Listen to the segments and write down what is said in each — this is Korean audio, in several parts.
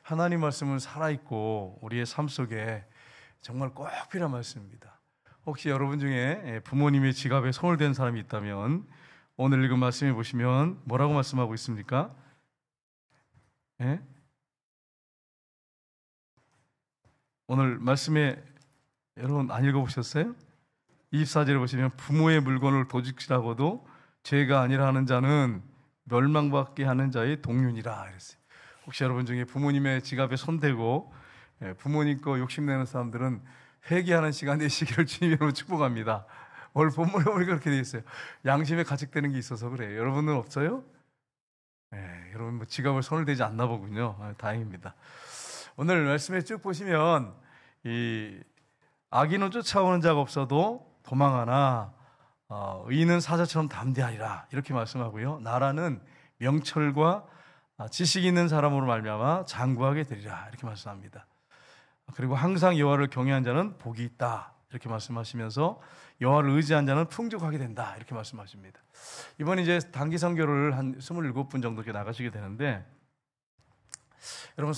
하나님 말씀은 살아있고 우리의 삶 속에 정말 꼭 필요한 말씀입니다. 혹시 여러분 중에 부모님의 지갑에 손을 댄 사람이 있다면 오늘 읽은 말씀에 보시면 뭐라고 말씀하고 있습니까? 예? 오늘 말씀에 여러분 안 읽어보셨어요? 24절에 보시면 부모의 물건을 도둑질하고도 죄가 아니라 하는 자는 멸망받게 하는 자의 동륜이라 이랬어요. 혹시 여러분 중에 부모님의 지갑에 손대고 부모님 거 욕심내는 사람들은 회개하는 시간 내시기를 주님으로 축복합니다. 오늘 본문에 보니까 그렇게 되어 있어요. 양심에 가책되는 게 있어서 그래요. 여러분은 없어요? 네, 여러분 뭐 지갑을 손을 대지 않나 보군요. 다행입니다. 오늘 말씀에 쭉 보시면 이 악인은 쫓아오는 자가 없어도 도망하나 의인은 사자처럼 담대하리라 이렇게 말씀하고요. 나라는 명철과 지식이 있는 사람으로 말미암아 장구하게 되리라 이렇게 말씀합니다. 그리고 항상 여호와를 경외한 자는 복이 있다 이렇게 말씀하시면서 여호와를 의지한 자는 풍족하게 된다 이렇게 말씀하십니다. 이번 이제 단기 선교를 한 27분 정도 이렇게 나가시게 되는데 여러분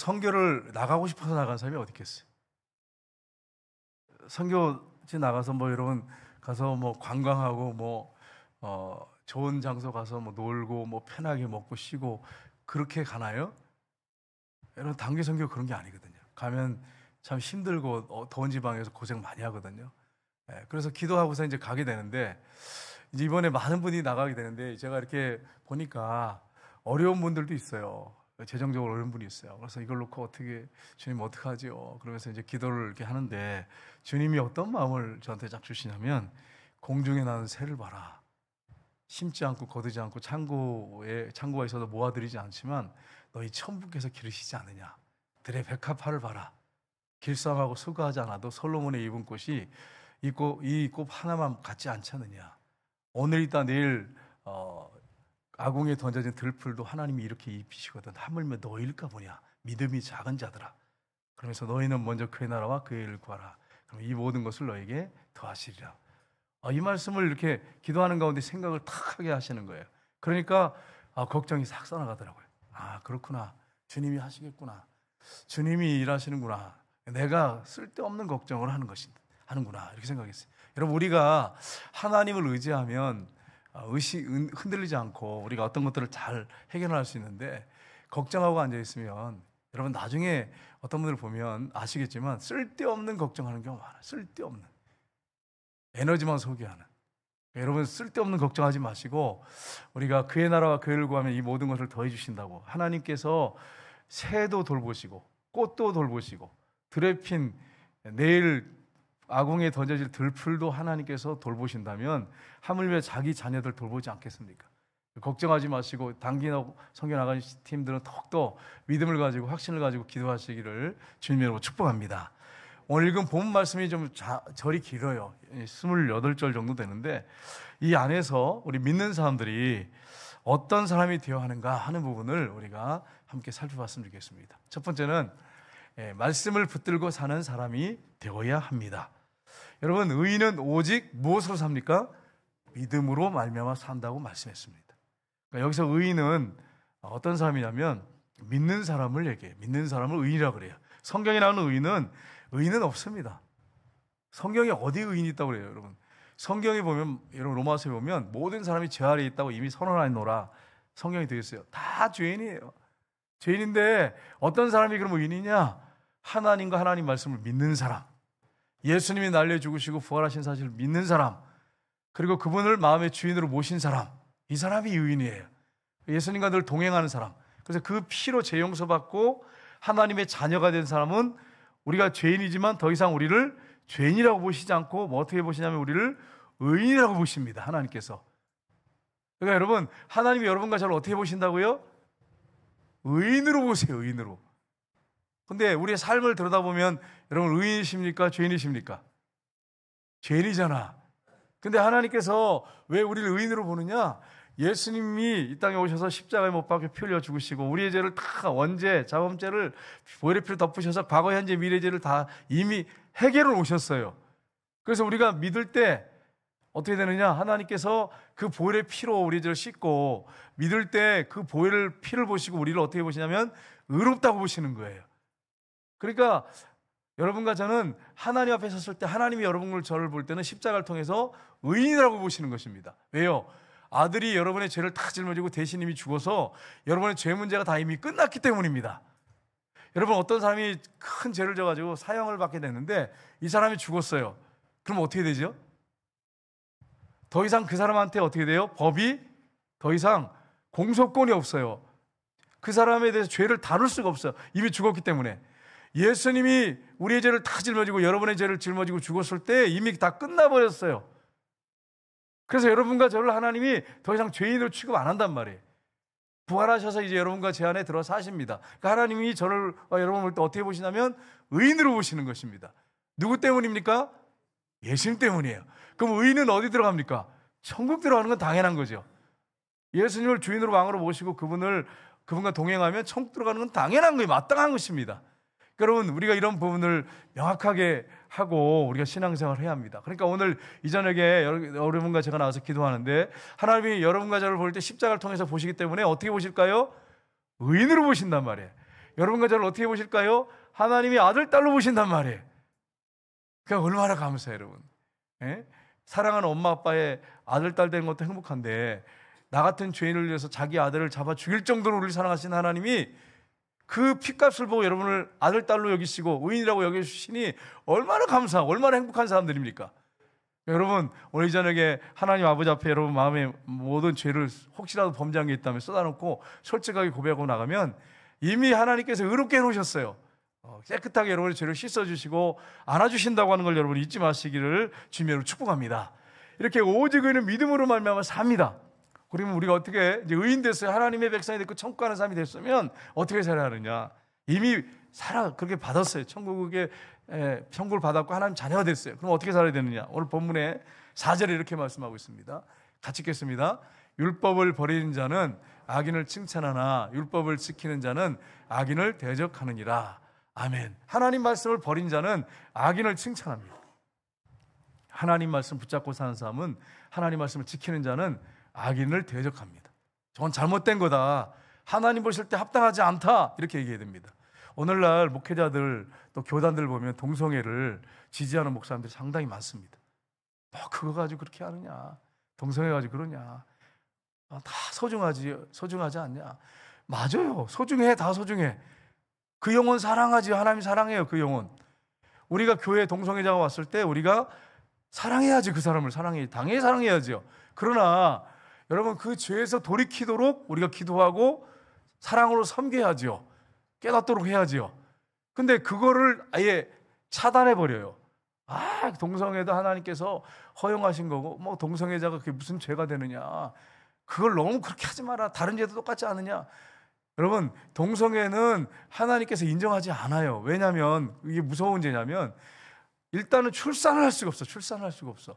나가고 싶어서 나간 사람이 어디 있겠어요? 선교지 나가서 뭐 여러분 가서 뭐 관광하고 좋은 장소 가서 뭐 놀고 뭐 편하게 먹고 쉬고 그렇게 가나요? 여러분 단기 선교 그런 게 아니거든요. 가면 참 힘들고 더운 지방에서 고생 많이 하거든요. 그래서 기도하고서 이제 가게 되는데 이제 이번에 많은 분이 나가게 되는데 제가 이렇게 보니까 어려운 분들도 있어요. 재정적으로 어려운 분이 있어요. 그래서 이걸 놓고 주님 어떡하지요? 그러면서 이제 기도를 이렇게 하는데 주님이 어떤 마음을 저한테 딱 주시냐면 공중에 나는 새를 봐라. 심지 않고 거두지 않고 창고가 있어도 모아들이지 않지만 너희 천부께서 기르시지 않느냐. 들의 백합화를 봐라. 길쌈하고 수고하지 않아도 솔로몬의 입은 꽃이 이 꽃 하나만 같지 않지 않느냐. 오늘 있다 내일 아궁이에 던져진 들풀도 하나님이 이렇게 입히시거든. 하물며 너희일까 보냐. 믿음이 작은 자들아. 그러면서 너희는 먼저 그의 나라와 그의 일을 구하라. 그럼 이 모든 것을 너에게 더하시리라. 이 말씀을 이렇게 기도하는 가운데 생각을 탁 하게 하시는 거예요. 그러니까 걱정이 싹 떠나가더라고요. 그렇구나. 주님이 하시겠구나. 주님이 일하시는구나. 내가 쓸데없는 걱정을 하는구나. 이렇게 생각했어요. 여러분 우리가 하나님을 의지하면 흔들리지 않고 우리가 어떤 것들을 잘 해결할 수 있는데 걱정하고 앉아있으면 여러분 나중에 어떤 분들 보면 아시겠지만 쓸데없는 걱정하는 경우가 많아요. 쓸데없는 에너지만 소비하는. 여러분 쓸데없는 걱정하지 마시고 우리가 그의 나라와 그의 일을 구하면 이 모든 것을 더해 주신다고. 하나님께서 새도 돌보시고 꽃도 돌보시고 들에 핀 내일 아궁이에 던져질 들풀도 하나님께서 돌보신다면 하물며 자기 자녀들 돌보지 않겠습니까? 걱정하지 마시고 단기 선교 나가는 팀들은 더욱더 믿음을 가지고 확신을 가지고 기도하시기를 주님으로 축복합니다. 오늘 읽은 본 말씀이 좀 절이 길어요. 28절 정도 되는데 이 안에서 우리 믿는 사람들이 어떤 사람이 되어야 하는가 하는 부분을 우리가 함께 살펴봤으면 좋겠습니다. 첫 번째는 말씀을 붙들고 사는 사람이 되어야 합니다. 여러분 의인은 오직 무엇으로 삽니까? 믿음으로 말미암아 산다고 말씀했습니다. 그러니까 여기서 의인은 어떤 사람이냐면 믿는 사람을 얘기해요. 믿는 사람을 의인이라고 그래요. 성경에 나오는 의인은 없습니다. 성경에 어디 의인이 있다고 그래요, 여러분? 성경에 보면, 여러분 로마서에 보면 모든 사람이 죄 아래에 있다고 이미 선언하노라 성경이 되어 있어요. 다 죄인이에요. 죄인인데 어떤 사람이 그럼 의인이냐? 하나님과 하나님 말씀을 믿는 사람, 예수님이 날려 죽으시고 부활하신 사실을 믿는 사람, 그리고 그분을 마음의 주인으로 모신 사람, 이 사람이 의인이에요. 예수님과 늘 동행하는 사람. 그래서 그 피로 죄 용서받고 하나님의 자녀가 된 사람은 우리가 죄인이지만 더 이상 우리를 죄인이라고 보시지 않고 어떻게 보시냐면 우리를 의인이라고 보십니다. 하나님께서. 그러니까 여러분 하나님이 여러분과 저를 어떻게 보신다고요? 의인으로 보세요. 의인으로. 근데 우리의 삶을 들여다보면 여러분 의인이십니까? 죄인이십니까? 죄인이잖아. 근데 하나님께서 왜 우리를 의인으로 보느냐? 예수님이 이 땅에 오셔서 십자가에 못 박혀 피 흘려 죽으시고 우리의 죄를 다 원죄, 자범죄를 보혈의 피로 덮으셔서 과거, 현재, 미래 죄를 다 이미 해결을 오셨어요. 그래서 우리가 믿을 때 어떻게 되느냐? 하나님께서 그 보혈의 피로 우리 죄를 씻고 믿을 때 그 보혈의 피를 보시고 우리를 어떻게 보시냐면 의롭다고 보시는 거예요. 그러니까 여러분과 저는 하나님 앞에 섰을 때 하나님이 여러분을 저를 볼 때는 십자가를 통해서 의인이라고 보시는 것입니다. 왜요? 아들이 여러분의 죄를 다 짊어지고 대신 이미 죽어서 여러분의 죄 문제가 다 이미 끝났기 때문입니다. 여러분, 어떤 사람이 큰 죄를 져가지고 사형을 받게 됐는데 이 사람이 죽었어요. 그럼 어떻게 되죠? 더 이상 그 사람한테 어떻게 돼요? 법이 더 이상 공소권이 없어요. 그 사람에 대해서 죄를 다룰 수가 없어요. 이미 죽었기 때문에. 예수님이 우리의 죄를 다 짊어지고 여러분의 죄를 짊어지고 죽었을 때 이미 다 끝나버렸어요. 그래서 여러분과 저를 하나님이 더 이상 죄인으로 취급 안 한단 말이에요. 부활하셔서 이제 여러분과 제 안에 들어 사십니다. 그러니까 하나님이 저를 여러분 볼 때 어떻게 보시냐면 의인으로 보시는 것입니다. 누구 때문입니까? 예수님 때문이에요. 그럼 의인은 어디 들어갑니까? 천국 들어가는 건 당연한 거죠. 예수님을 주인으로 왕으로 모시고 그분과 동행하면 천국 들어가는 건 당연한 거예요. 마땅한 것입니다. 여러분, 우리가 이런 부분을 명확하게 하고 우리가 신앙생활을 해야 합니다. 그러니까 오늘 이 저녁에 여러분과 제가 나와서 기도하는데 하나님이 여러분과 저를 볼 때 십자가를 통해서 보시기 때문에 어떻게 보실까요? 의인으로 보신단 말이에요. 여러분과 저를 어떻게 보실까요? 하나님이 아들, 딸로 보신단 말이에요. 그러니까 얼마나 감사해요, 여러분. 예? 사랑하는 엄마, 아빠의 아들, 딸 되는 것도 행복한데 나 같은 죄인을 위해서 자기 아들을 잡아 죽일 정도로 우리를 사랑하신 하나님이 그 피값을 보고 여러분을 아들, 딸로 여기시고 의인이라고 여겨주시니 얼마나 감사하고 얼마나 행복한 사람들입니까? 여러분, 오늘 이 저녁에 하나님 아버지 앞에 여러분 마음에 모든 죄를 혹시라도 범죄한 게 있다면 쏟아놓고 솔직하게 고백하고 나가면 이미 하나님께서 의롭게 해놓으셨어요. 깨끗하게 여러분의 죄를 씻어주시고 안아주신다고 하는 걸 여러분 잊지 마시기를 주님으로 축복합니다. 이렇게 오직 의인은 믿음으로 말미암아 삽니다. 그러면 우리가 어떻게 이제 의인 됐어요? 하나님의 백성이 됐고 천국 가는 사람이 됐으면 어떻게 살아야 하느냐? 이미 그렇게 받았어요. 천국을 받았고 하나님 자녀가 됐어요. 그럼 어떻게 살아야 되느냐? 오늘 본문에 4절에 이렇게 말씀하고 있습니다. 같이 읽겠습니다. 율법을 버리는 자는 악인을 칭찬하나 율법을 지키는 자는 악인을 대적하느니라. 아멘. 하나님 말씀을 버린 자는 악인을 칭찬합니다. 하나님 말씀 붙잡고 사는 사람은 하나님 말씀을 지키는 자는 악인을 대적합니다. 저건 잘못된 거다. 하나님 보실 때 합당하지 않다. 이렇게 얘기해야 됩니다. 오늘날 목회자들 또 교단들 보면 동성애를 지지하는 목사님들이 상당히 많습니다. 뭐 그거 가지고 그렇게 하느냐? 동성애 가지고 그러냐? 다 소중하지 않냐? 맞아요. 소중해. 다 소중해. 그 영혼 사랑하지. 하나님 사랑해요. 그 영혼. 우리가 교회에 동성애자가 왔을 때 우리가 사랑해야지. 그 사람을 사랑해야지. 당연히 사랑해야죠. 그러나 여러분, 그 죄에서 돌이키도록 우리가 기도하고 사랑으로 섬겨야지요. 깨닫도록 해야지요. 근데 그거를 아예 차단해버려요. 동성애도 하나님께서 허용하신 거고 뭐 동성애자가 그게 무슨 죄가 되느냐. 그걸 너무 그렇게 하지 마라. 다른 죄도 똑같지 않느냐. 여러분, 동성애는 하나님께서 인정하지 않아요. 왜냐하면 이게 무서운 죄냐면 일단은 출산을 할 수가 없어. 출산을 할 수가 없어.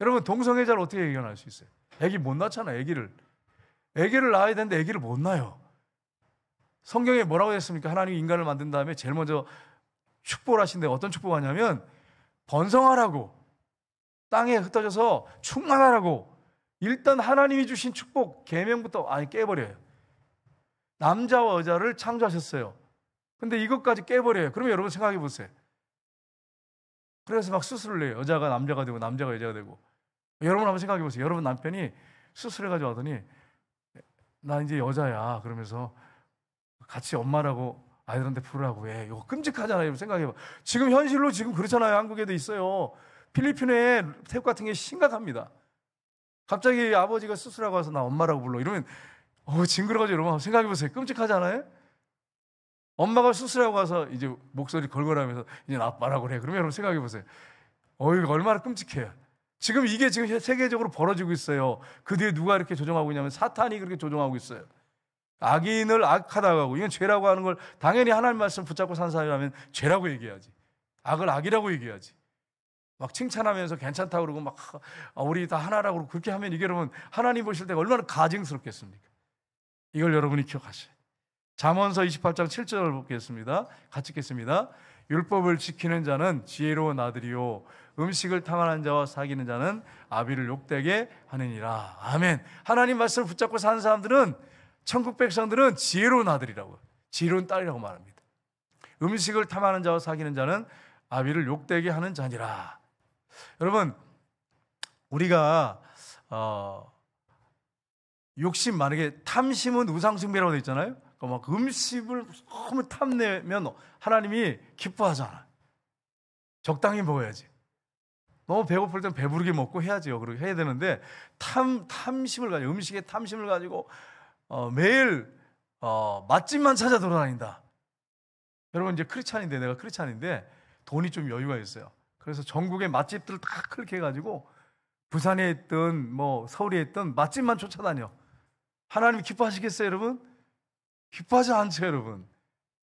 여러분, 동성애자를 어떻게 예견할 수 있어요? 애기 못 낳잖아. 애기를 낳아야 되는데 애기를 못 낳아요. 성경에 뭐라고 했습니까? 하나님이 인간을 만든 다음에 제일 먼저 축복을 하신데 어떤 축복을 하냐면 번성하라고, 땅에 흩어져서 충만하라고. 일단 하나님이 주신 축복 계명부터 아예 깨버려요. 남자와 여자를 창조하셨어요. 근데 이것까지 깨버려요. 그러면 여러분 생각해 보세요. 그래서 막 수술을 해요. 여자가 남자가 되고 남자가 여자가 되고. 여러분 한번 생각해 보세요. 여러분 남편이 수술해가지고 하더니 나 이제 여자야 그러면서 같이 엄마라고 아이들한테 부르라고 왜? 이거 끔찍하잖아요. 생각해봐. 지금 현실로 지금 그렇잖아요. 한국에도 있어요. 필리핀에 태국 같은 게 심각합니다. 갑자기 아버지가 수술하고 와서 나 엄마라고 불러. 이러면 징그러가지고 여러분 한번 생각해보세요. 끔찍하지 않아요? 엄마가 수술하고 와서 이제 목소리 걸걸하면서 이제 나 아빠라고 그래. 그러면 여러분 생각해보세요. 이거 얼마나 끔찍해요. 지금 이게 지금 세계적으로 벌어지고 있어요. 그 뒤에 누가 이렇게 조종하고 있냐면 사탄이 그렇게 조종하고 있어요. 악인을 악하다고 하고 이건 죄라고 하는 걸 당연히 하나님 말씀 붙잡고 산 사람이라면 죄라고 얘기해야지. 악을 악이라고 얘기해야지. 막 칭찬하면서 괜찮다고 그러고 막 우리 다 하나라고 그러고 그렇게 하면 이게 여러분 하나님 보실 때 얼마나 가증스럽겠습니까? 이걸 여러분이 기억하셔요. 잠언서 28장 7절을 보겠습니다. 같이 읽겠습니다. 율법을 지키는 자는 지혜로운 아들이요 음식을 탐하는 자와 사귀는 자는 아비를 욕되게 하느니라. 아멘. 하나님 말씀을 붙잡고 사는 사람들은 천국 백성들은 지혜로운 아들이라고, 지혜로운 딸이라고 말합니다. 음식을 탐하는 자와 사귀는 자는 아비를 욕되게 하는 자니라. 여러분, 우리가 욕심, 만약에 탐심은 우상숭배라고 되어 있잖아요. 그러니까 막 음식을 너무 탐내면 하나님이 기뻐하잖아. 적당히 먹어야지. 너무 배고플 땐 배부르게 먹고 해야지요. 그렇게 해야 되는데 탐심을 가지고, 음식에 탐심을 가지고 매일 맛집만 찾아 돌아다닌다. 여러분, 이제 크리스찬인데, 내가 크리스찬인데 돈이 좀 여유가 있어요. 그래서 전국의 맛집들을 다 클릭해가지고 부산에 있든 뭐 서울에 있든 맛집만 쫓아다녀. 하나님 기뻐하시겠어요, 여러분? 기뻐하지 않죠, 여러분.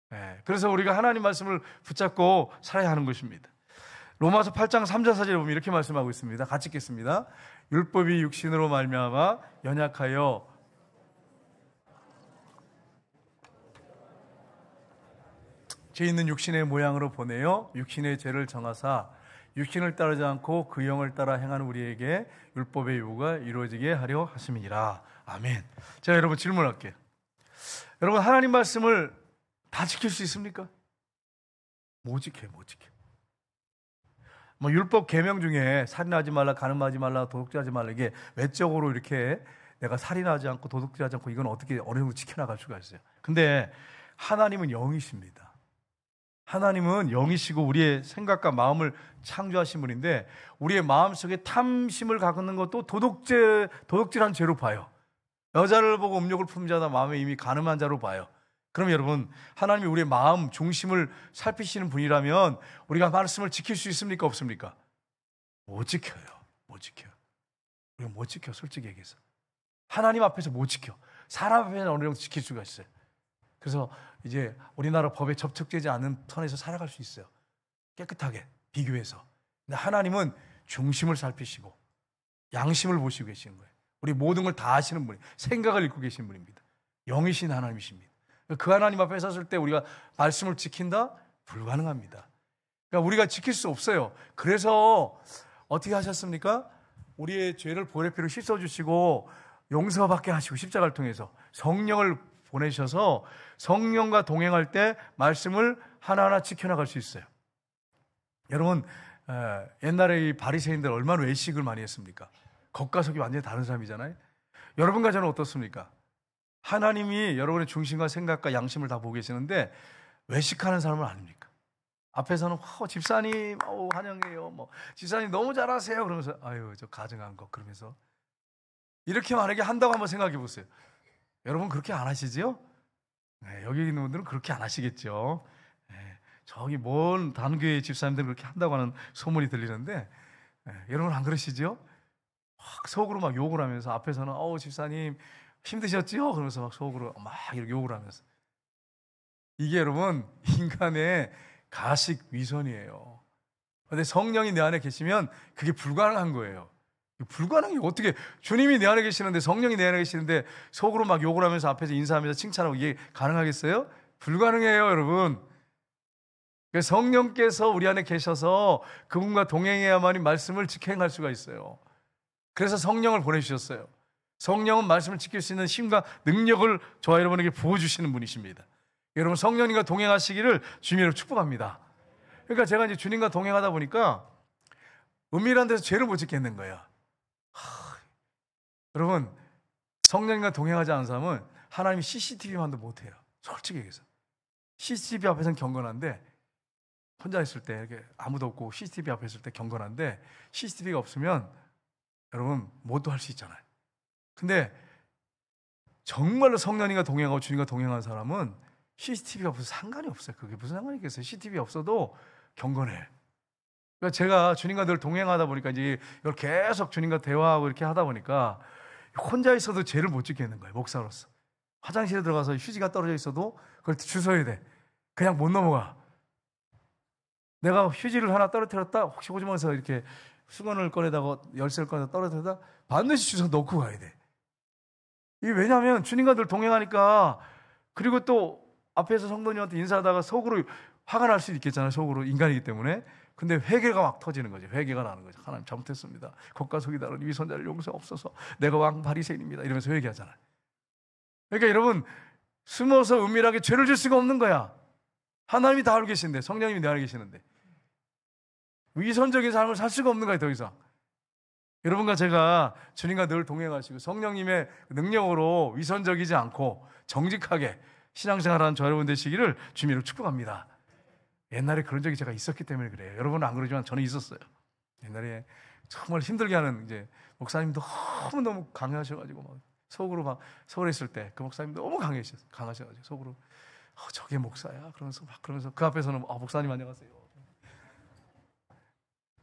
네, 그래서 우리가 하나님 말씀을 붙잡고 살아야 하는 것입니다. 로마서 8장 3절 4절에 보면 이렇게 말씀하고 있습니다. 같이 읽겠습니다. 율법이 육신으로 말미암아 연약하여 죄 있는 육신의 모양으로 보내어 육신의 죄를 정하사 육신을 따르지 않고 그 영을 따라 행하는 우리에게 율법의 요구가 이루어지게 하려 하심이니라. 아멘. 제가 여러분 질문할게요. 여러분, 하나님 말씀을 다 지킬 수 있습니까? 못 지켜요. 뭐 율법 계명 중에 살인하지 말라, 간음하지 말라, 도둑질하지 말라, 이게 외적으로 이렇게 내가 살인하지 않고 도둑질하지 않고 이건 어떻게 어느 정도 지켜나갈 수가 있어요. 근데 하나님은 영이십니다. 하나님은 영이시고 우리의 생각과 마음을 창조하신 분인데, 우리의 마음속에 탐심을 갖는 것도 도둑질한 죄로 봐요. 여자를 보고 음욕을 품는 자다 마음에 이미 간음한 자로 봐요. 그럼 여러분, 하나님이 우리의 마음 중심을 살피시는 분이라면 우리가 말씀을 지킬 수 있습니까? 없습니까? 못 지켜요. 우리가 못 지켜, 솔직히 얘기해서. 하나님 앞에서 못 지켜. 사람 앞에서는 어느 정도 지킬 수가 있어요. 그래서 이제 우리나라 법에 접촉되지 않는 선에서 살아갈 수 있어요. 깨끗하게 비교해서. 근데 하나님은 중심을 살피시고 양심을 보시고 계시는 거예요. 우리 모든 걸 다 아시는 분이, 생각을 읽고 계신 분입니다. 영이신 하나님이십니다. 그 하나님 앞에 섰을 때 우리가 말씀을 지킨다? 불가능합니다. 그러니까 우리가 지킬 수 없어요. 그래서 어떻게 하셨습니까? 우리의 죄를 보혈의 피로 씻어주시고 용서받게 하시고 십자가를 통해서 성령을 보내셔서 성령과 동행할 때 말씀을 하나하나 지켜나갈 수 있어요. 여러분, 옛날에 이 바리새인들 얼마나 외식을 많이 했습니까? 겉과 속이 완전히 다른 사람이잖아요. 여러분과 저는 어떻습니까? 하나님이 여러분의 중심과 생각과 양심을 다 보고 계시는데 외식하는 사람은 아닙니까? 앞에서는 집사님 환영해요, 집사님 너무 잘하세요 그러면서 아유 저 가증한 거 그러면서 이렇게 만약에 한다고 한번 생각해 보세요. 여러분 그렇게 안 하시죠? 네, 여기 있는 분들은 그렇게 안 하시겠죠. 네, 저기 먼 다른 교회 집사님들은 그렇게 한다고 하는 소문이 들리는데 여러분 안 그러시죠? 막 속으로 막 욕을 하면서 앞에서는 집사님 힘드셨지요? 그러면서 막 속으로 막 이렇게 욕을 하면서. 이게 여러분 인간의 가식 위선이에요. 그런데 성령이 내 안에 계시면 그게 불가능한 거예요. 불가능해요. 어떻게 주님이 내 안에 계시는데, 성령이 내 안에 계시는데 속으로 막 욕을 하면서 앞에서 인사하면서 칭찬하고 이게 가능하겠어요? 불가능해요, 여러분. 성령께서 우리 안에 계셔서 그분과 동행해야만이 말씀을 직행할 수가 있어요. 그래서 성령을 보내주셨어요. 성령은 말씀을 지킬 수 있는 힘과 능력을 저와 여러분에게 부어주시는 분이십니다. 여러분 성령님과 동행하시기를 주님으로 축복합니다. 그러니까 제가 이제 주님과 동행하다 보니까 은밀한 데서 죄를 못 짓겠는 거예요. 여러분 성령님과 동행하지 않은 사람은 하나님이 CCTV만도 못해요. 솔직히 얘기해서. CCTV 앞에서는 경건한데, 혼자 있을 때 이렇게 아무도 없고 CCTV 앞에 있을 때 경건한데, CCTV가 없으면 여러분 뭐도 할 수 있잖아요. 근데 정말로 성령님과 동행하고 주님과 동행하는 사람은 CCTV가 무슨 상관이 없어요. 그게 무슨 상관이 있겠어요. CCTV 없어도 경건해. 그러니까 제가 주님과 늘 동행하다 보니까 이제 이걸 계속 주님과 대화하고 이렇게 하다 보니까 혼자 있어도 죄를 못 짓겠는 거예요. 목사로서. 화장실에 들어가서 휴지가 떨어져 있어도 그걸 주워야 돼. 그냥 못 넘어가. 내가 휴지를 하나 떨어뜨렸다, 혹시 호주머니에서 이렇게 수건을 꺼내다가 열쇠를 꺼내다 떨어뜨렸다, 반드시 주워 넣고 가야 돼. 이게 왜냐하면 주님과 늘 동행하니까. 그리고 또 앞에서 성도님한테 인사하다가 속으로 화가 날 수도 있겠잖아요. 속으로, 인간이기 때문에. 근데 회개가 막 터지는 거죠. 회개가 나는 거죠. 하나님 잘못했습니다. 겉과 속이 다른 위선자를 용서없어서 내가 왕 바리새인입니다. 이러면서 회개하잖아요. 그러니까 여러분 숨어서 은밀하게 죄를 질 수가 없는 거야. 하나님이 다 알고 계시는데, 성령님이 내 안에 계시는데 위선적인 삶을 살 수가 없는 거예요, 더 이상. 여러분과 제가 주님과 늘 동행하시고 성령님의 능력으로 위선적이지 않고 정직하게 신앙생활하는 저 여러분 되시기를 주님으로 축복합니다. 옛날에 그런 적이 제가 있었기 때문에 그래요. 여러분은 안 그러지만 저는 있었어요. 옛날에 정말 힘들게 하는 이제 목사님도 너무 강하셔가지고 막 속으로 막 서울에 있을 때 그 목사님 너무 강하셔가지고 속으로 저게 목사야 그러면서 그 앞에서는 목사님 안녕하세요.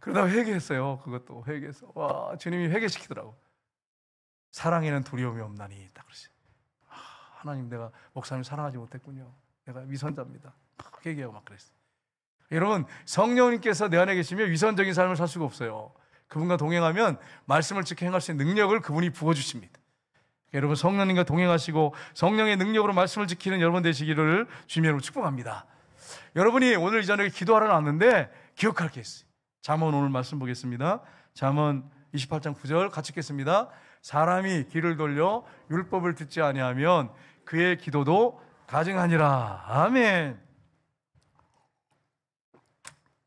그러다가 회개했어요. 그것도 회개해서 와 주님이 회개시키더라고. 사랑에는 두려움이 없나니 딱 그러시. 하나님 내가 목사님 사랑하지 못했군요. 내가 위선자입니다. 막 회개하고 막 그랬어요. 여러분 성령님께서 내 안에 계시면 위선적인 삶을 살 수가 없어요. 그분과 동행하면 말씀을 지켜 행할 수 있는 능력을 그분이 부어주십니다. 여러분 성령님과 동행하시고 성령의 능력으로 말씀을 지키는 여러분 되시기를 주님으로 축복합니다. 여러분이 오늘 이전에 기도하러 나왔는데 기억할 게 있어요. 잠언 오늘 말씀 보겠습니다. 잠언 28장 9절 같이 읽겠습니다. 사람이 귀를 돌려 율법을 듣지 아니하면 그의 기도도 가증하니라. 아멘.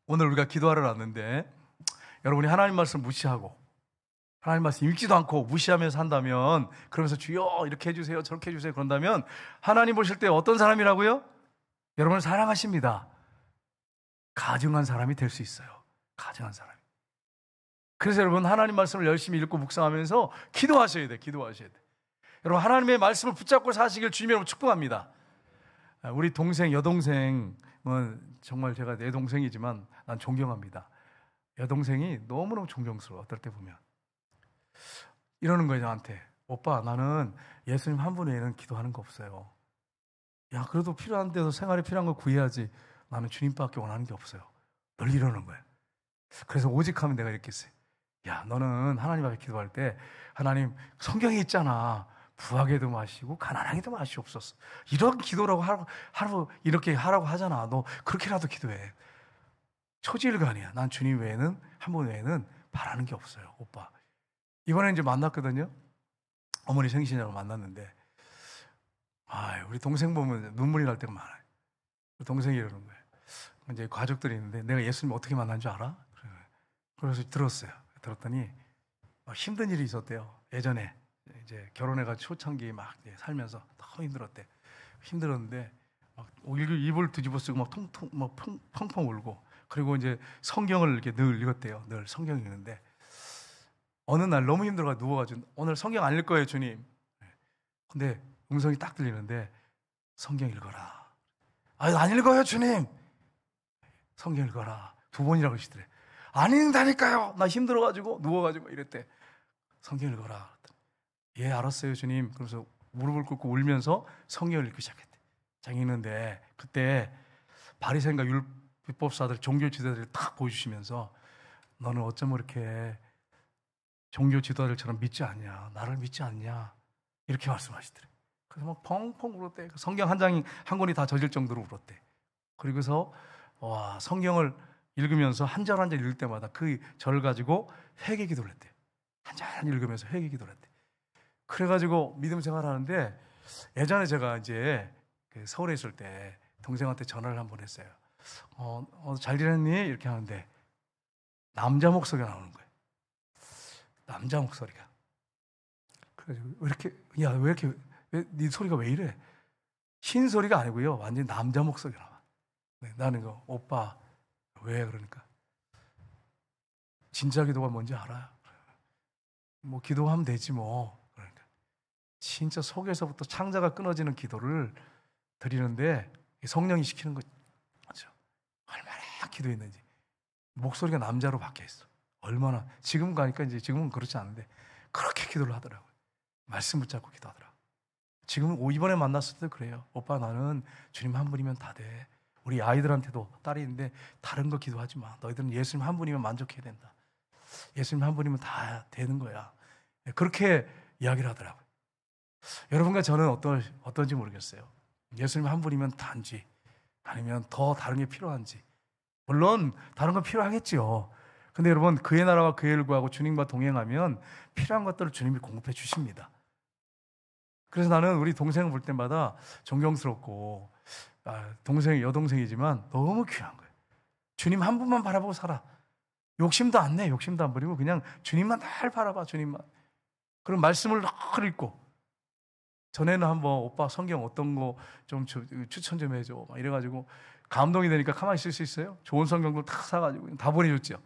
오늘 우리가 기도하러 왔는데 여러분이 하나님 말씀 무시하고 하나님 말씀 읽지도 않고 무시하면서 한다면, 그러면서 주여 이렇게 해주세요 저렇게 해주세요 그런다면 하나님 보실 때 어떤 사람이라고요? 여러분을 사랑하십니다. 가증한 사람이 될 수 있어요. 가증한 사람이. 그래서 여러분 하나님 말씀을 열심히 읽고 묵상하면서 기도하셔야 돼. 기도하셔야 돼. 여러분 하나님의 말씀을 붙잡고 사시길 주님으로 축복합니다. 우리 동생 여동생은 정말 제가 내 동생이지만 난 존경합니다. 여동생이 너무너무 존경스러워. 어떨 때 보면 이러는 거예요. 저한테 오빠 나는 예수님 한 분 외에는 기도하는 거 없어요. 야 그래도 필요한 데서 생활에 필요한 거 구해야지. 나는 주님밖에 원하는 게 없어요. 늘 이러는 거예요. 그래서 오직 하면 내가 이렇게 했어요. 야 너는 하나님 앞에 기도할 때 하나님 성경에 있잖아. 부하게도 마시고 가난하게도 마시옵소서. 이런 기도라고 하루 이렇게 하라고 하잖아. 너 그렇게라도 기도해. 초지일관이야. 난 주님 외에는 한 분 외에는 바라는 게 없어요. 오빠 이번에 이제 만났거든요. 어머니 생신이라고 만났는데 우리 동생 보면 눈물이 날 때가 많아요. 동생이 이러는 거예요. 이제 가족들이 있는데 내가 예수님 어떻게 만난 줄 알아? 그래서 들었어요. 들었더니 막 힘든 일이 있었대요. 예전에 이제 결혼해가 초창기 막 살면서 너무 힘들었대. 힘들었는데 막 입을 뒤집어 쓰고 막 통통 막 펑펑 울고, 그리고 이제 성경을 이렇게 늘 읽었대요. 늘 성경 읽는데 어느 날 너무 힘들어가 누워가지고 오늘 성경 안 읽을 거예요 주님. 근데 음성이 딱 들리는데 성경 읽어라. 안 읽어요 주님. 성경 읽어라. 2번이라고 그러시더래. 안 읽는다니까요. 나 힘들어가지고 누워가지고 이랬대. 성경 읽어라. 예 알았어요 주님. 그러면서 무릎을 꿇고 울면서 성경을 읽기 시작했대. 장 읽는데 그때 바리새인과 율법사들 종교 지도자들이 딱 보여주시면서 너는 어쩜 이렇게 종교 지도자들처럼 믿지 않냐, 나를 믿지 않냐 이렇게 말씀하시더래. 그래서 막 펑펑 울었대. 성경 한 장이 한 권이 다 젖을 정도로 울었대. 그리고서 성경을 읽으면서 한 절 한 절 읽을 때마다 그 절을 가지고 회개 기도를 했대. 한 절 읽으면서 회개 기도를 했대. 그래가지고 믿음 생활하는데 예전에 제가 이제 서울에 있을 때 동생한테 전화를 한번 했어요. 잘 지냈니? 이렇게 하는데 남자 목소리가 나오는 거예요. 남자 목소리가. 그래가지고 왜 이렇게 네 소리가 왜 이래? 신 소리가 아니고요. 완전 남자 목소리가 나와. 나는 오빠 왜 그러니까 진짜 기도가 뭔지 알아요. 뭐 기도하면 되지 뭐. 그러니까 진짜 속에서부터 창자가 끊어지는 기도를 드리는데 성령이 시키는 거죠. 얼마나 기도했는지 목소리가 남자로 바뀌어 있어. 얼마나 지금 가니까 이제 지금은 그렇지 않은데 그렇게 기도를 하더라고요. 말씀 붙잡고 기도하더라고요. 지금 이번에 만났을 때도 그래요. 오빠 나는 주님 한 분이면 다 돼. 우리 아이들한테도 딸이 있는데 다른 거 기도하지 마. 너희들은 예수님 한 분이면 만족해야 된다. 예수님 한 분이면 다 되는 거야. 그렇게 이야기를 하더라고요. 여러분과 저는 어떤지 모르겠어요. 예수님 한 분이면 단지 아니면 더 다른 게 필요한지. 물론 다른 건 필요하겠죠. 근데 여러분 그의 나라와 그의 일을 구하고 주님과 동행하면 필요한 것들을 주님이 공급해 주십니다. 그래서 나는 우리 동생을 볼 때마다 존경스럽고, 동생이 여동생이지만 너무 귀한 거예요. 주님 한 분만 바라보고 살아. 욕심도 안 내, 욕심도 안 부리고 그냥 주님만 날 바라봐, 주님만. 그런 말씀을 늘 읽고, 전에는 한번 오빠 성경 어떤 거 좀 추천 좀 해줘 막 이래가지고 감동이 되니까 가만히 있을 수 있어요? 좋은 성경들 다 사가지고 다 보내줬죠.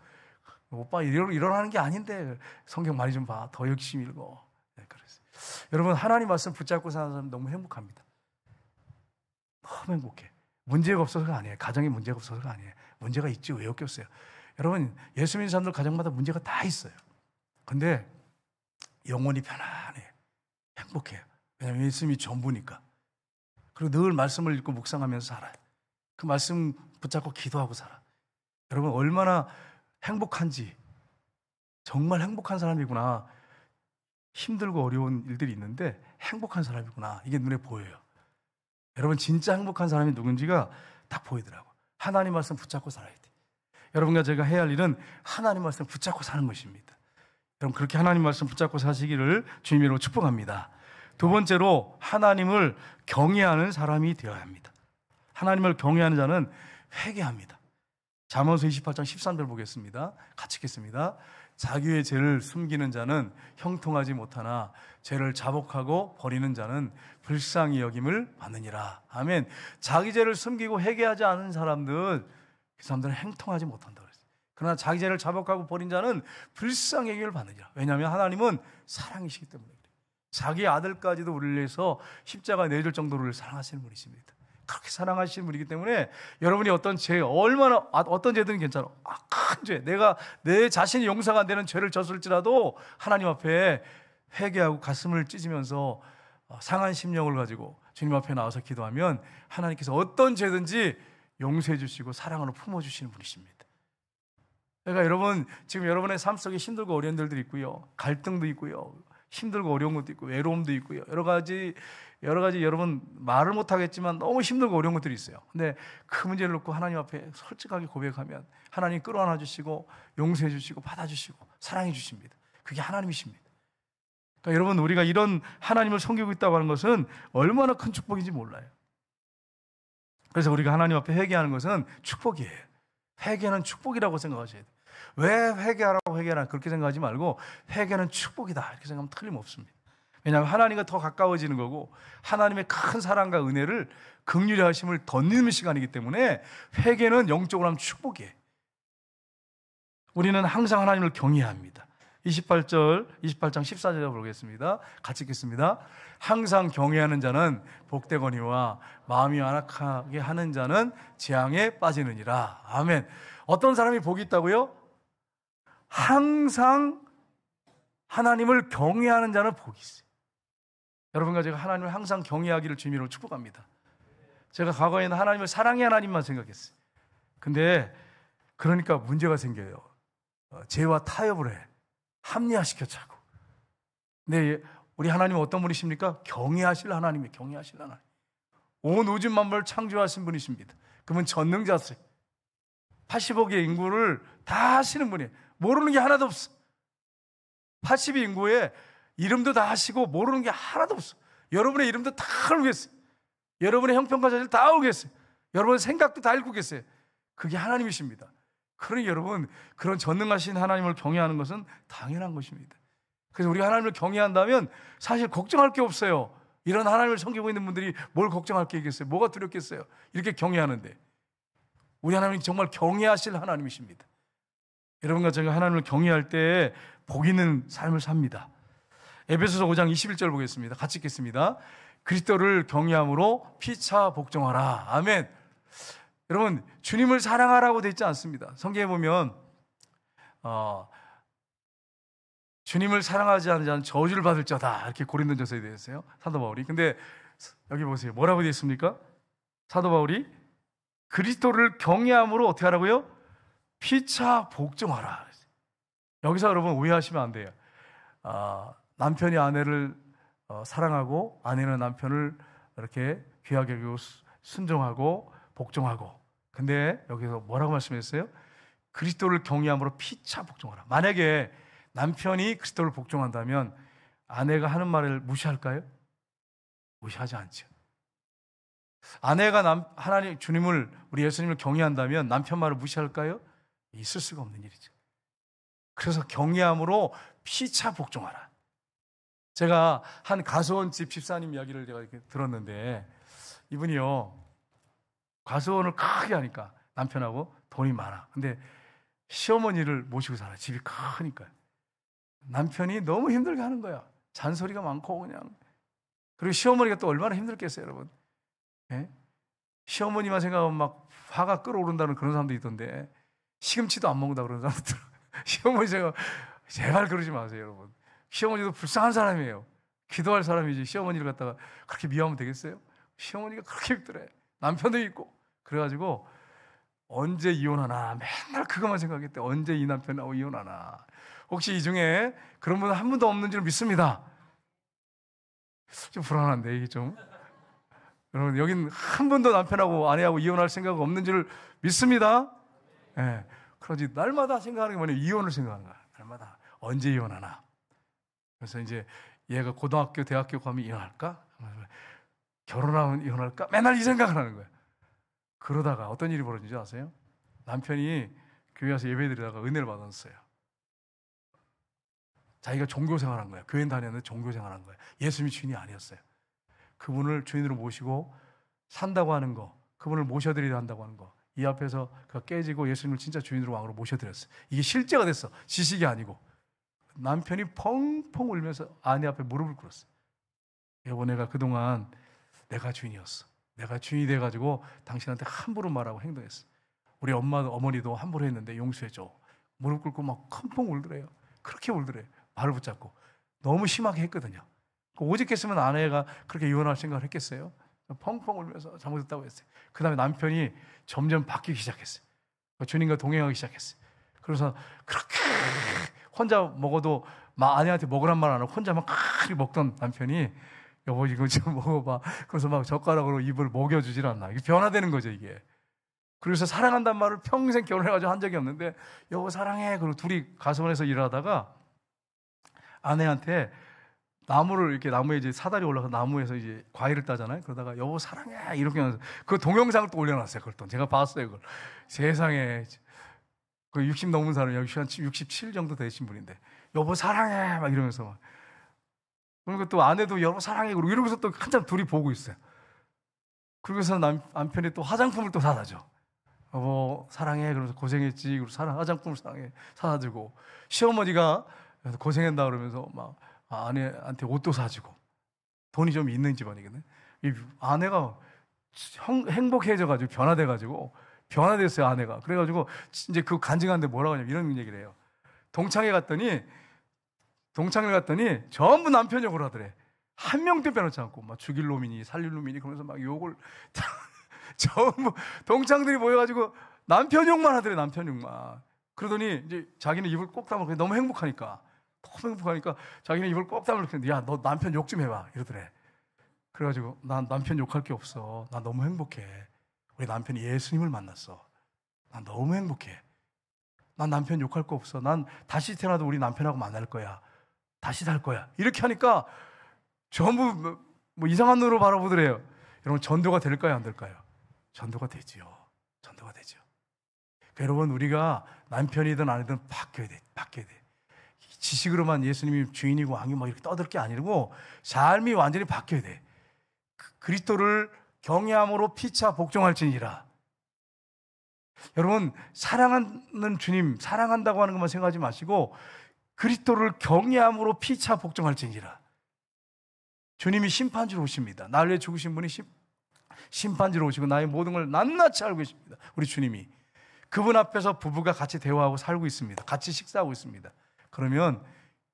오빠 이러라는 게 아닌데 성경 많이 좀 봐. 더 열심히 읽어. 네, 그랬어요. 여러분, 하나님 말씀 붙잡고 사는 사람 너무 행복합니다. 너무 행복해. 문제가 없어서가 아니에요. 가정에 문제가 없어서가 아니에요. 문제가 있지 왜 없겠어요. 여러분, 예수 믿는 사람들 가정마다 문제가 다 있어요. 근데 영혼이 편안해. 행복해요. 왜냐하면 예수님이 전부니까. 그리고 늘 말씀을 읽고 묵상하면서 살아요. 그 말씀 붙잡고 기도하고 살아. 여러분, 얼마나 행복한지, 정말 행복한 사람이구나. 힘들고 어려운 일들이 있는데 행복한 사람이구나. 이게 눈에 보여요. 여러분, 진짜 행복한 사람이 누군지가 딱 보이더라고. 하나님 말씀 붙잡고 살아야 돼. 여러분과 제가 해야 할 일은 하나님 말씀 붙잡고 사는 것입니다. 여러분, 그렇게 하나님 말씀 붙잡고 사시기를 주님으로 축복합니다. 두 번째로, 하나님을 경외하는 사람이 되어야 합니다. 하나님을 경외하는 자는 회개합니다. 잠언서 28장 13절 보겠습니다. 같이 읽겠습니다. 자기의 죄를 숨기는 자는 형통하지 못하나 죄를 자복하고 버리는 자는 불쌍히 여김을 받느니라. 아멘. 자기 죄를 숨기고 회개하지 않은 사람들, 그 사람들은 형통하지 못한다고 그랬어요. 그러나 자기 죄를 자복하고 버린 자는 불쌍히 여김을 받느니라. 왜냐하면 하나님은 사랑이시기 때문에 그래요. 자기 아들까지도 우리를 위해서 십자가에 내줄 정도로 우리를 사랑하시는 분이십니다. 그렇게 사랑하시는 분이기 때문에 여러분이 어떤 죄, 얼마나 어떤 죄든 괜찮아. 큰 죄, 내가 내 자신이 용서가 안 되는 죄를 졌을지라도 하나님 앞에 회개하고 가슴을 찢으면서 상한 심령을 가지고 주님 앞에 나와서 기도하면 하나님께서 어떤 죄든지 용서해 주시고 사랑으로 품어주시는 분이십니다. 그러니까 여러분, 지금 여러분의 삶 속에 힘들고 어려운 일들도 있고요, 갈등도 있고요, 힘들고 어려운 것도 있고, 외로움도 있고요, 여러 가지 여러분 말을 못하겠지만 너무 힘들고 어려운 것들이 있어요. 근데 그 문제를 놓고 하나님 앞에 솔직하게 고백하면 하나님 끌어안아 주시고 용서해 주시고 받아주시고 사랑해 주십니다. 그게 하나님이십니다. 그러니까 여러분, 우리가 이런 하나님을 섬기고 있다고 하는 것은 얼마나 큰 축복인지 몰라요. 그래서 우리가 하나님 앞에 회개하는 것은 축복이에요. 회개는 축복이라고 생각하셔야 돼요. 왜 회개하라고 회개하라 그렇게 생각하지 말고 회개는 축복이다 이렇게 생각하면 틀림없습니다. 왜냐하면 하나님과 더 가까워지는 거고 하나님의 큰 사랑과 은혜를 긍휼히 하심을 덧입는 시간이기 때문에 회개는 영적으로 하면 축복이에요. 우리는 항상 하나님을 경외해야 합니다. 28장 14절 보겠습니다. 같이 읽겠습니다. 항상 경외하는 자는 복되거니와 마음이 완악하게 하는 자는 재앙에 빠지느니라. 아멘. 어떤 사람이 복이 있다고요? 항상 하나님을 경외하는 자는 복이 있어요. 여러분과 제가 하나님을 항상 경외하기를 주님으로 축복합니다. 제가 과거에는 하나님을 사랑의 하나님만 생각했어요. 근데 그러니까 문제가 생겨요. 죄와 타협을 해. 합리화시켜 자꾸. 근데 우리 하나님은 어떤 분이십니까? 경외하실 하나님이에요. 경외하실 하나님. 온 우주 만물을 창조하신 분이십니다. 그분 전능자세요. 80억의 인구를 다 하시는 분이에요. 모르는 게 하나도 없어. 80의 인구에 이름도 다 하시고 모르는 게 하나도 없어. 여러분의 이름도 다 알고 계세요. 여러분의 형편과 자질 다 알고 계세요. 여러분의 생각도 다 알고 계세요. 그게 하나님이십니다. 그러니 여러분, 그런 전능하신 하나님을 경외하는 것은 당연한 것입니다. 그래서 우리가 하나님을 경외한다면 사실 걱정할 게 없어요. 이런 하나님을 섬기고 있는 분들이 뭘 걱정할 게 있겠어요? 뭐가 두렵겠어요? 이렇게 경외하는데. 우리 하나님이 정말 경외하실 하나님이십니다. 여러분과 제가 하나님을 경외할 때 복 있는 삶을 삽니다. 에베소서 5장 21절 보겠습니다. 같이 읽겠습니다. 그리스도를 경외함으로 피차 복종하라. 아멘. 여러분, 주님을 사랑하라고 되어 있지 않습니다. 성경에 보면 주님을 사랑하지 않는 자는 저주를 받을 자다 이렇게 고린도전서에 되어 있어요. 사도 바울이. 근데 여기 보세요. 뭐라고 되어 있습니까? 사도 바울이 그리스도를 경외함으로 어떻게 하라고요? 피차 복종하라. 여기서 여러분 오해하시면 안 돼요. 남편이 아내를 사랑하고 아내는 남편을 이렇게 귀하게 여기고 순종하고 복종하고. 근데 여기서 뭐라고 말씀했어요? 그리스도를 경외함으로 피차 복종하라. 만약에 남편이 그리스도를 복종한다면 아내가 하는 말을 무시할까요? 무시하지 않죠. 아내가 하나님 주님을, 우리 예수님을 경외한다면 남편 말을 무시할까요? 있을 수가 없는 일이죠. 그래서 경외함으로 피차 복종하라. 제가 한 가수원 집 집사님 이야기를 제가 이렇게 들었는데, 이분이요, 가수원을 크게 하니까 남편하고 돈이 많아. 근데 시어머니를 모시고 살아. 집이 크니까. 남편이 너무 힘들게 하는 거야. 잔소리가 많고 그냥. 그리고 시어머니가 또 얼마나 힘들겠어요, 여러분. 예? 시어머니만 생각하면 막 화가 끓어오른다는 그런 사람도 있던데, 시금치도 안 먹는다 그러는 사람들. 시어머니 생각, 제발 그러지 마세요, 여러분. 시어머니도 불쌍한 사람이에요. 기도할 사람이지 시어머니를 갖다가 그렇게 미워하면 되겠어요? 시어머니가 그렇게 힘들어요. 남편도 있고. 그래가지고 언제 이혼하나 맨날 그것만 생각했대. 언제 이 남편하고 이혼하나. 혹시 이 중에 그런 분 한 분도 없는 줄 믿습니다. 좀 불안한데 이게 좀. 여러분, 여긴 한 번도 남편하고 아내하고 이혼할 생각 없는 줄 믿습니다. 예. 네. 그러지 날마다 생각하는 게 뭐냐면 이혼을 생각하는 거야. 날마다 언제 이혼하나. 그래서 이제 얘가 고등학교, 대학교 가면 이혼할까? 결혼하면 이혼할까? 맨날 이 생각을 하는 거야. 그러다가 어떤 일이 벌어진지 아세요? 남편이 교회 와서 예배 드리다가 은혜를 받았어요. 자기가 종교생활한 거야. 교회 다녔는데 종교생활한 거야. 예수님이 주인이 아니었어요. 그분을 주인으로 모시고 산다고 하는 거, 그분을 모셔드려야 한다고 하는 거, 이 앞에서 그가 깨지고 예수님을 진짜 주인으로 왕으로 모셔드렸어요. 이게 실제가 됐어. 지식이 아니고. 남편이 펑펑 울면서 아내 앞에 무릎을 꿇었어요. 여보, 내가 그동안 내가 주인이었어. 내가 주인이 돼가지고 당신한테 함부로 말하고 행동했어. 우리 엄마도, 어머니도 함부로 했는데 용서해줘. 무릎 꿇고 막 펑펑 울더래요. 그렇게 울더래요. 발을 붙잡고. 너무 심하게 했거든요. 오직 했으면 아내가 그렇게 이혼할 생각을 했겠어요? 펑펑 울면서 잘못했다고 했어요. 그 다음에 남편이 점점 바뀌기 시작했어요. 주님과 동행하기 시작했어요. 그래서 그렇게 혼자 먹어도 아내한테 먹으란 말 안 하고 혼자 막 먹던 남편이 여보 이거 좀 먹어봐. 그래서 막 젓가락으로 입을 먹여주질 않나. 이게 변화되는 거죠, 이게. 그래서 사랑한단 말을 평생 결혼해가지고 한 적이 없는데 여보 사랑해. 그리고 둘이 가수원에서 일하다가 아내한테 나무를 이렇게 나무에 이제 사다리 올라서 나무에서 이제 과일을 따잖아요. 그러다가 여보 사랑해 이렇게 하면서 그 동영상을 또 올려놨어요. 그걸 또 제가 봤어요. 그걸 세상에 그 60 넘은 사람이 67 정도 되신 분인데 여보 사랑해 막 이러면서 막. 그리고 또 아내도 여보 사랑해 그러고 이러면서 또 한참 둘이 보고 있어요. 그러고서 남편이 또 화장품을 또 사다 줘. 여보 사랑해 그러면서 고생했지. 그리고 화장품을 사랑해 사다 주고 시어머니가 고생한다 그러면서 막 아내한테 옷도 사주고 돈이 좀 있는 집안이거든. 이 아내가 행복해져가지고 변화됐어요 아내가. 그래가지고 이제 그 간증하는데 뭐라고 하냐면 이런 얘기를 해요. 동창회 갔더니 전부 남편 욕을 하더래. 한 명도 빼놓지 않고 막 죽일 놈이니 살릴 놈이니 그러면서 막 욕을 전부 동창들이 모여가지고 남편 욕만 하더래. 남편 욕만. 그러더니 이제 자기는 입을 꼭 다물고 너무 행복하니까 자기는 입을 꼭 다물고 야 너 남편 욕 좀 해봐 이러더래. 그래가지고 난 남편 욕할 게 없어. 난 너무 행복해. 우리 남편이 예수님을 만났어. 난 너무 행복해. 난 남편 욕할 거 없어. 난 다시 태어나도 우리 남편하고 만날 거야. 다시 살 거야. 이렇게 하니까 전부 뭐 이상한 눈으로 바라보더래요. 여러분 전도가 될까요? 안 될까요? 전도가 되지요. 전도가 되죠. 그러니까 여러분 우리가 남편이든 아내든 바뀌어야 돼. 지식으로만 예수님이 주인이고 왕이고 막 이렇게 떠들 게 아니고 삶이 완전히 바뀌어야 돼. 그리스도를 경외함으로 피차 복종할지니라. 여러분 사랑하는 주님, 사랑한다고 하는 것만 생각하지 마시고 그리스도를 경외함으로 피차 복종할지니라. 주님이 심판주로 오십니다. 나를 위해 죽으신 분이 심판주로 오시고 나의 모든 걸 낱낱이 알고 계십니다. 우리 주님이. 그분 앞에서 부부가 같이 대화하고 살고 있습니다. 같이 식사하고 있습니다. 그러면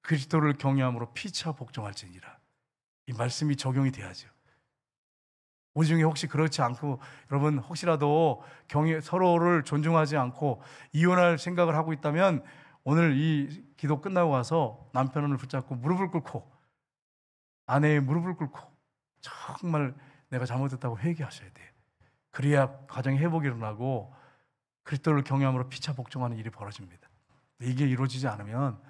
그리스도를 경외함으로 피차 복종할지니라. 이 말씀이 적용이 돼야죠. 우리 중에 혹시 그렇지 않고 여러분 혹시라도 서로를 존중하지 않고 이혼할 생각을 하고 있다면 오늘 이 기도 끝나고 와서 남편을 붙잡고 무릎을 꿇고 아내의 무릎을 꿇고 정말 내가 잘못했다고 회개하셔야 돼요. 그래야 가정의 회복이 일어나고 그리스도를 경외함으로 피차 복종하는 일이 벌어집니다. 이게 이루어지지 않으면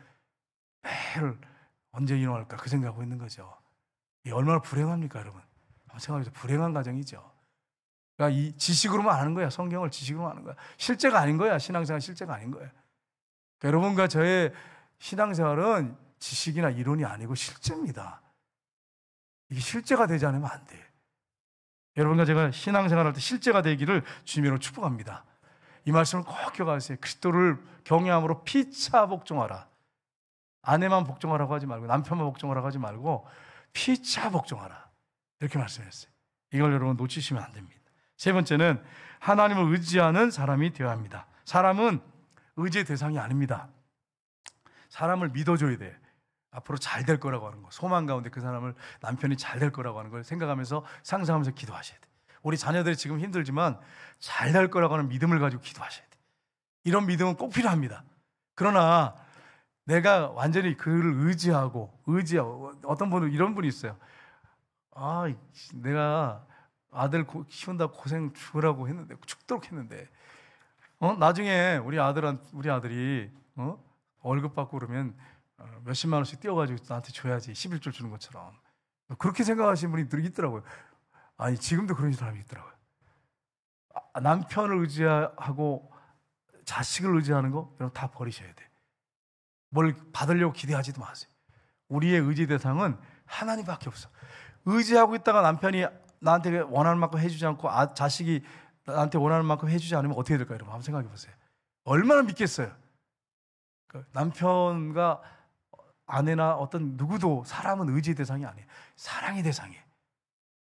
매일 언제 이혼할까 그 생각하고 있는 거죠. 이게 얼마나 불행합니까 여러분. 생각해보세요. 불행한 가정이죠. 그러니까 이 지식으로만 아는 거야. 성경을 지식으로만 아는 거야. 실제가 아닌 거야. 신앙생활 실제가 아닌 거야. 그러니까 여러분과 저의 신앙생활은 지식이나 이론이 아니고 실제입니다. 이게 실제가 되지 않으면 안 돼. 여러분과 제가 신앙생활할 때 실제가 되기를 주님으로 축복합니다. 이 말씀을 꼭 기억하세요. 그리스도를 경외함으로 피차 복종하라. 아내만 복종하라고 하지 말고 남편만 복종하라고 하지 말고 피차 복종하라. 이렇게 말씀했어요. 이걸 여러분 놓치시면 안 됩니다. 세 번째는 하나님을 의지하는 사람이 되어야 합니다. 사람은 의지의 대상이 아닙니다. 사람을 믿어줘야 돼. 앞으로 잘 될 거라고 하는 거, 소망 가운데 그 사람을 남편이 잘 될 거라고 하는 걸 생각하면서 상상하면서 기도하셔야 돼. 우리 자녀들이 지금 힘들지만 잘 될 거라고 하는 믿음을 가지고 기도하셔야 돼. 이런 믿음은 꼭 필요합니다. 그러나 내가 완전히 그를 의지하고 어떤 분은 이런 분이 있어요. 내가 아들 키운다 고생 죽으라고 했는데 죽도록 했는데 나중에 우리 아들이 월급 받고 그러면 몇십만 원씩 띄워가지고 나한테 줘야지 11조 주는 것처럼 그렇게 생각하시는 분이 있더라고요. 아니 지금도 그런 사람이 있더라고요. 남편을 의지하고 자식을 의지하는 거 여러분 다 버리셔야 돼. 뭘 받으려고 기대하지도 마세요. 우리의 의지 대상은 하나님밖에 없어. 의지하고 있다가 남편이 나한테 원하는 만큼 해주지 않고 자식이 나한테 원하는 만큼 해주지 않으면 어떻게 될까요? 여러분 한번 생각해 보세요. 얼마나 믿겠어요? 남편과 아내나 어떤 누구도 사람은 의지의 대상이 아니에요. 사랑의 대상이에요.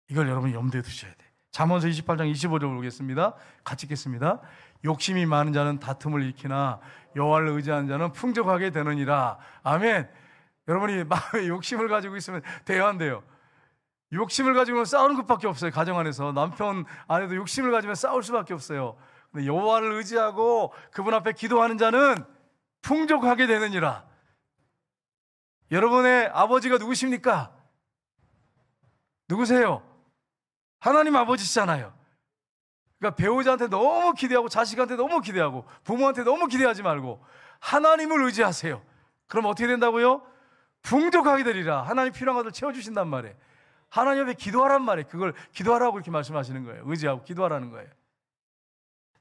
이걸 여러분이 염두에 두셔야 돼요. 잠언서 28장 25절 보겠습니다. 같이 읽겠습니다. 욕심이 많은 자는 다툼을 일으키나 여호와를 의지하는 자는 풍족하게 되느니라. 아멘. 여러분이 마음에 욕심을 가지고 있으면 대화한대요. 욕심을 가지고는 싸우는 것밖에 없어요. 가정 안에서 남편 아내도 욕심을 가지면 싸울 수밖에 없어요. 근데 여호와를 의지하고 그분 앞에 기도하는 자는 풍족하게 되느니라. 여러분의 아버지가 누구십니까? 누구세요? 하나님 아버지시잖아요. 그러니까 배우자한테 너무 기대하고 자식한테 너무 기대하고 부모한테 너무 기대하지 말고 하나님을 의지하세요. 그럼 어떻게 된다고요? 풍족하게 되리라. 하나님 필요한 것을 채워주신단 말이에요. 하나님 앞에 기도하란 말이에요. 그걸 기도하라고 이렇게 말씀하시는 거예요. 의지하고 기도하라는 거예요.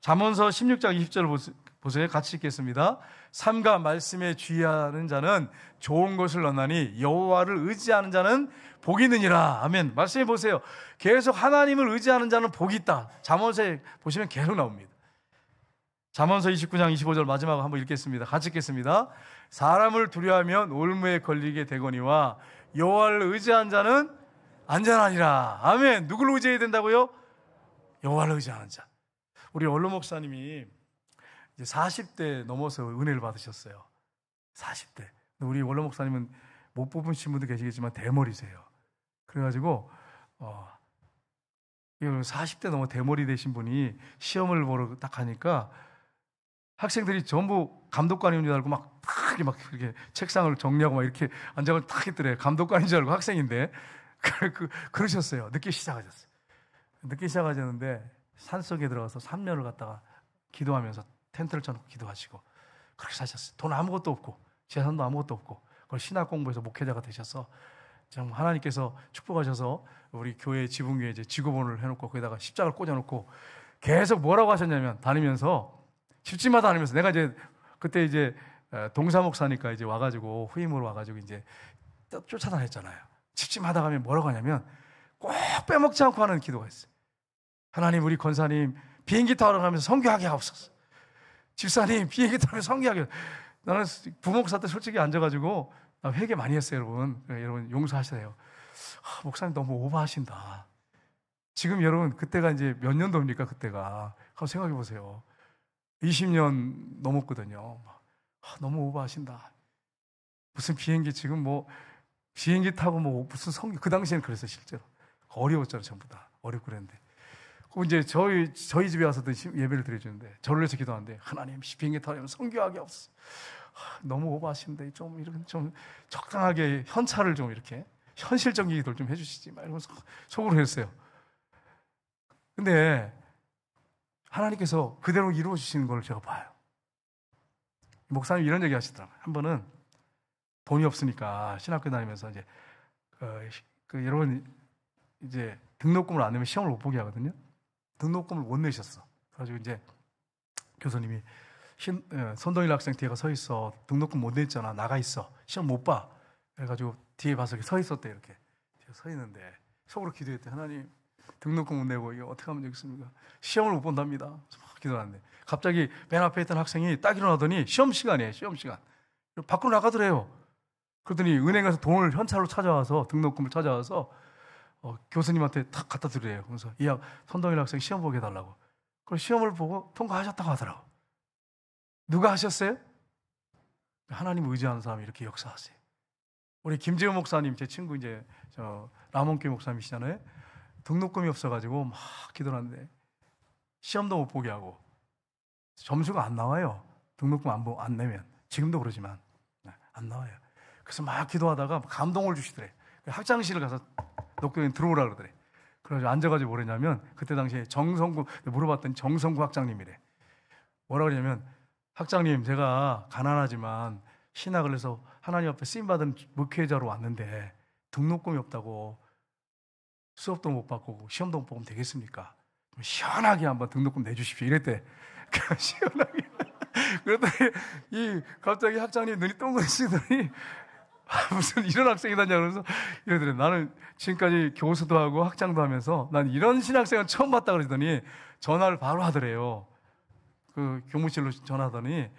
잠언서 16장 20절을 보세요. 같이 읽겠습니다. 삼가 말씀에 주의하는 자는 좋은 것을 얻나니 여호와를 의지하는 자는 복이 있느니라. 아멘. 말씀해 보세요. 계속 하나님을 의지하는 자는 복이 있다. 잠언서에 보시면 계속 나옵니다. 잠언서 29장 25절 마지막으로 한번 읽겠습니다. 같이 읽겠습니다. 사람을 두려워하면 올무에 걸리게 되거니와 여호와를 의지하는 자는 안전하니라. 아멘. 누구를 의지해야 된다고요? 여호와를 의지하는 자. 우리 원로 목사님이 이제 40대 넘어서 은혜를 받으셨어요. 40대. 우리 원로 목사님은 못 뽑으신 분도 계시겠지만 대머리세요. 그래가지고 40대 넘어 대머리 되신 분이 시험을 보러 딱 하니까 학생들이 전부 감독관인 줄 알고 막 이렇게 책상을 정리하고 막 이렇게 앉아서 딱 했더래. 감독관인 줄 알고 학생인데 그러셨어요. 늦게 시작하셨어요. 늦게 시작하셨는데 산속에 들어가서 3년을 갔다가 기도하면서 텐트를 쳐놓고 기도하시고 그렇게 사셨어요. 돈 아무것도 없고 재산도 아무것도 없고 그걸 신학 공부해서 목회자가 되셔서 참 하나님께서 축복하셔서 우리 교회 지붕 위에 이제 지구본을 해놓고 거기다가 십자가를 꽂아놓고 계속 뭐라고 하셨냐면 다니면서 집집마다 다니면서 내가 이제 그때 이제 동사 목사니까 이제 와가지고 후임으로 와가지고 이제 쫓아다녔잖아요. 집집마다 가면 뭐라고 하냐면 꼭 빼먹지 않고 하는 기도가 있어요. 하나님 우리 권사님 비행기 타러 가면서 선교하게 하옵소서. 집사님 비행기 타면서 선교하게. 나는 부목사 때 솔직히 앉아가지고 회개 많이 했어요. 여러분 용서하세요. 목사님 너무 오버하신다. 지금 여러분 그때가 이제 몇 년도입니까? 그때가 한번 생각해 보세요. 20년 넘었거든요. 너무 오버하신다. 무슨 비행기 지금 비행기 타고 무슨 선교 그 당시에는 그랬어요. 실제로 어려웠잖아요. 전부 다 어렵고 그랬는데 이제 저희 집에 와서도 예배를 드려주는데 저를 위해서 기도하는데 하나님 비행기 타려면 선교하게 없어. 너무 오버하신데 좀 이렇게 좀 적당하게 현찰을 좀 이렇게 현실적인 기도를 좀 해주시지 말면서 속으로 했어요. 근데 하나님께서 그대로 이루어 주시는 걸 제가 봐요. 목사님 이런 얘기 하시더라고요. 한 번은 돈이 없으니까 신학교 다니면서 이제 여러분 이제 등록금을 안 내면 시험을 못 보게 하거든요. 등록금을 못 내셨어. 그래가지고 이제 교수님이 손동일 학생 뒤에 서 있어. 등록금 못 냈잖아. 나가 있어. 시험 못 봐. 그래가지고 뒤에 봐서 서 있었대. 이렇게 뒤에 서 있는데 속으로 기도했대. 하나님, 등록금 못 내고 이거 어떻게 하면 되겠습니까? 시험을 못 본답니다. 막 기도하는데 갑자기 맨 앞에 있던 학생이 딱 일어나더니 시험 시간이에요. 시험 시간. 밖으로 나가더래요. 그러더니 은행에서 돈을 현찰로 찾아와서 등록금을 찾아와서 교수님한테 탁 갖다 드려요. 그래서 손동일 학생 시험 보게 해달라고. 그래서 시험을 보고 통과하셨다고 하더라고. 누가 하셨어요? 하나님 의지하는 사람이 이렇게 역사하세요. 우리 김재호 목사님, 제 친구 이제 라몬교회 목사님이시잖아요. 등록금이 없어가지고 막 기도를 하는데 시험도 못 보게 하고 점수가 안 나와요. 등록금 안 내면. 지금도 그러지만 안 나와요. 그래서 막 기도하다가 감동을 주시더래. 학장실을 가서 녹교인 들어오라 그러더래. 그래가지고 앉아가지고 뭐랬냐면 그때 당시에 물어봤더니 정성구 학장님이래. 뭐라 그러냐면 학장님, 제가 가난하지만 신학을 해서 하나님 앞에 쓰임받은 목회자로 왔는데 등록금이 없다고 수업도 못 받고 시험도 못 보면 되겠습니까? 시원하게 한번 등록금 내주십시오. 이랬대. 시원하게. 그랬더니 갑자기 학장님 눈이 동그라지더니 무슨 이런 학생이다냐 그러면서 이러더래. 나는 지금까지 교수도 하고 학장도 하면서 난 이런 신학생은 처음 봤다 그러더니 전화를 바로 하더래요. 그 교무실로 전화하더니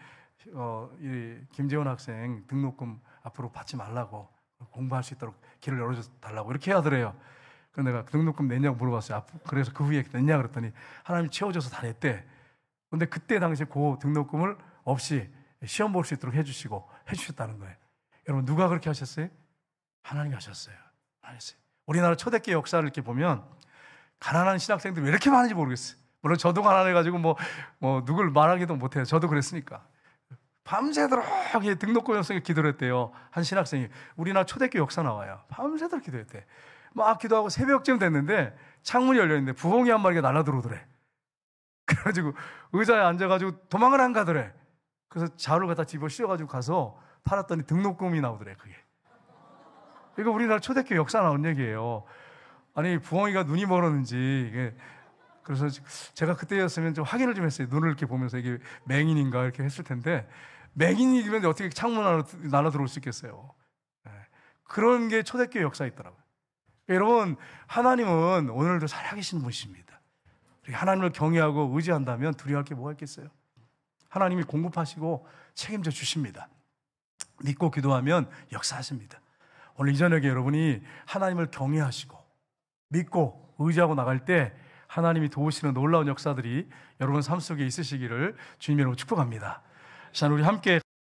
이 김재원 학생 등록금 앞으로 받지 말라고, 공부할 수 있도록 길을 열어줘 달라고 이렇게 하더래요. 그래서 내가 등록금 냈냐고 물어봤어요. 그래서 그 후에 냈냐 그랬더니 하나님이 채워줘서 다 냈대. 근데 그때 당시에 그 등록금을 없이 시험 볼 수 있도록 해주셨다는 거예요. 여러분, 누가 그렇게 하셨어요? 하나님이 하셨어요. 우리나라 초대교회 역사를 이렇게 보면 가난한 신학생들이 왜 이렇게 많은지 모르겠어요. 물론 저도 가난해가지고 뭐 누굴 말하기도 못해요. 저도 그랬으니까. 밤새도록 등록금 역사에 기도를 했대요. 한 신학생이. 우리나라 초대교회 역사 나와요. 밤새도록 기도했대. 막 기도하고 새벽쯤 됐는데 창문이 열려있는데 부엉이 한 마리가 날아들어오더래. 그래가지고 의자에 앉아가지고 도망을 안 가더래. 그래서 자루를 갖다 집어 씌워가지고 가서 팔았더니 등록금이 나오더래. 그게. 이거 우리나라 초대교회 역사 나온 얘기예요. 아니, 부엉이가 눈이 멀었는지 이게. 그래서 제가 그때였으면 좀 확인을 좀 했어요. 눈을 이렇게 보면서 이게 맹인인가 이렇게 했을 텐데, 맹인이면 어떻게 창문 안으로 날아 들어올 수 있겠어요. 네. 그런 게 초대교회 역사에 있더라고요. 여러분, 하나님은 오늘도 살아계신 분이십니다. 하나님을 경외하고 의지한다면 두려워할 게 뭐가 있겠어요? 하나님이 공급하시고 책임져 주십니다. 믿고 기도하면 역사하십니다. 오늘 이 저녁에 여러분이 하나님을 경외하시고 믿고 의지하고 나갈 때 하나님이 도우시는 놀라운 역사들이 여러분 삶 속에 있으시기를 주님의 이름으로 축복합니다. 자, 우리 함께